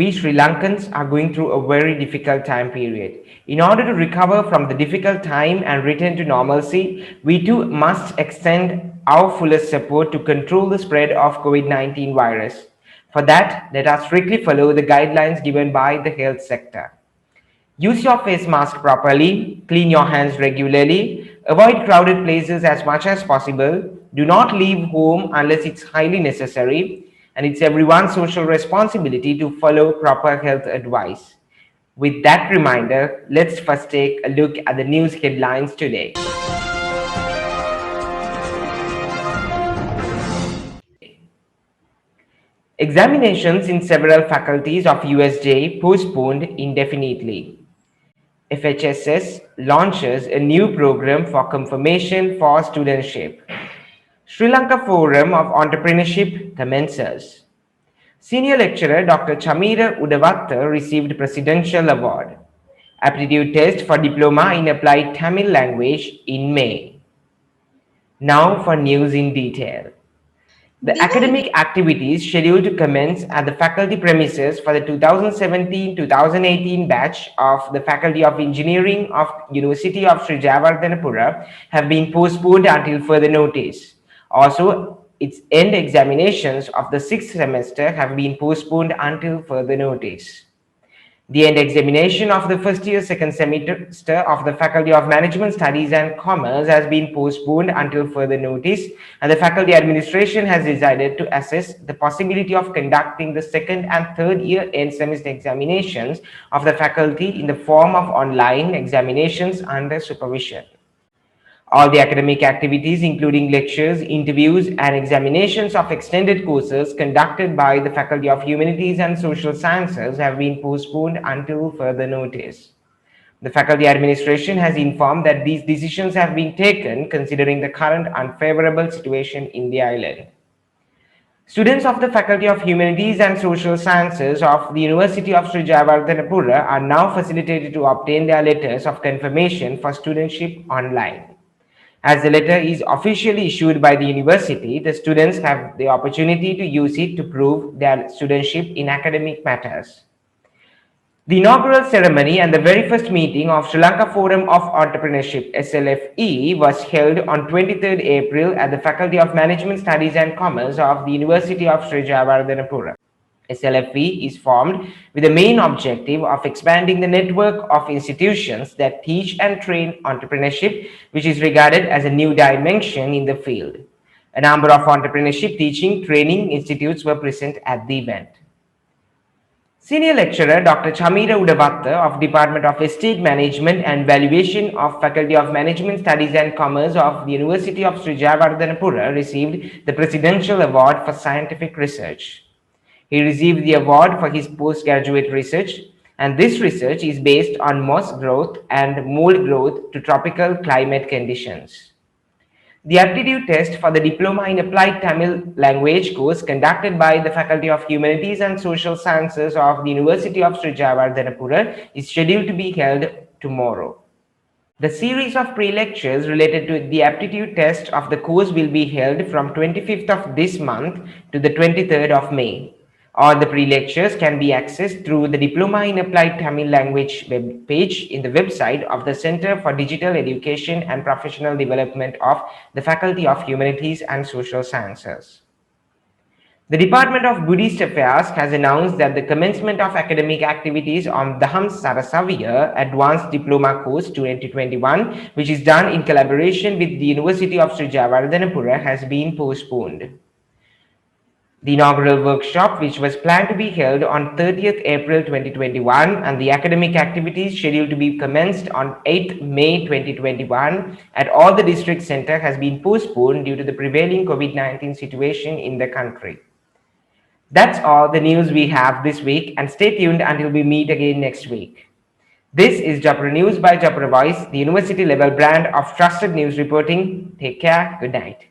we Sri Lankans are going through a very difficult time period. In order to recover from the difficult time and return to normalcy, we too must extend our fullest support to control the spread of COVID-19 virus. For that, let us strictly follow the guidelines given by the health sector. Use your face mask properly, clean your hands regularly, avoid crowded places as much as possible, do not leave home unless it's highly necessary, and it's everyone's social responsibility to follow proper health advice. With that reminder, let's first take a look at the news headlines today. Examinations in several faculties of USJ postponed indefinitely. FHSS launches a new program for confirmation for studentship. Sri Lanka Forum of Entrepreneurship commences. Senior lecturer Dr. Chamira Udavatta received Presidential Award. Aptitude test for diploma in applied Tamil language in May. Now for news in detail. The academic activities scheduled to commence at the faculty premises for the 2017-2018 batch of the Faculty of Engineering of University of Sri Jayawardhanapura have been postponed until further notice. Also, its end examinations of the 6th semester have been postponed until further notice. The end examination of the first year, second semester of the Faculty of Management Studies and Commerce has been postponed until further notice, and the faculty administration has decided to assess the possibility of conducting the second and third year end semester examinations of the faculty in the form of online examinations under supervision. All the academic activities, including lectures, interviews, and examinations of extended courses conducted by the Faculty of Humanities and Social Sciences have been postponed until further notice. The faculty administration has informed that these decisions have been taken considering the current unfavorable situation in the island. Students of the Faculty of Humanities and Social Sciences of the University of Sri Jayawardhanapura are now facilitated to obtain their letters of confirmation for studentship online. As the letter is officially issued by the university, the students have the opportunity to use it to prove their studentship in academic matters. The inaugural ceremony and the very first meeting of Sri Lanka Forum of Entrepreneurship (SLFE) was held on 23rd April at the Faculty of Management Studies and Commerce of the University of Sri Jayawardhanapura. SLFE is formed with the main objective of expanding the network of institutions that teach and train entrepreneurship, which is regarded as a new dimension in the field. A number of entrepreneurship teaching training institutes were present at the event. Senior lecturer Dr. Chamira Udavatta of Department of Estate Management and Valuation of Faculty of Management Studies and Commerce of the University of Sri Jayawardhanapura received the Presidential Award for Scientific Research. He received the award for his postgraduate research, and this research is based on moss growth and mold growth to tropical climate conditions. The aptitude test for the Diploma in Applied Tamil Language course conducted by the Faculty of Humanities and Social Sciences of the University of Sri Jayawardhanapura is scheduled to be held tomorrow. The series of pre-lectures related to the aptitude test of the course will be held from 25th of this month to the 23rd of May. All the pre-lectures can be accessed through the Diploma in Applied Tamil Language web page in the website of the Center for Digital Education and Professional Development of the Faculty of Humanities and Social Sciences. The Department of Buddhist Affairs has announced that the commencement of academic activities on Daham Sarasavya Advanced Diploma Course 2021, which is done in collaboration with the University of Sri Jayawardhanapura, has been postponed. The inaugural workshop, which was planned to be held on 30th April 2021, and the academic activities scheduled to be commenced on 8th May 2021 at all the district center, has been postponed due to the prevailing COVID-19 situation in the country. That's all the news we have this week, and stay tuned until we meet again next week. This is Japra News by Japra Voice, the university level brand of trusted news reporting. Take care. Good night.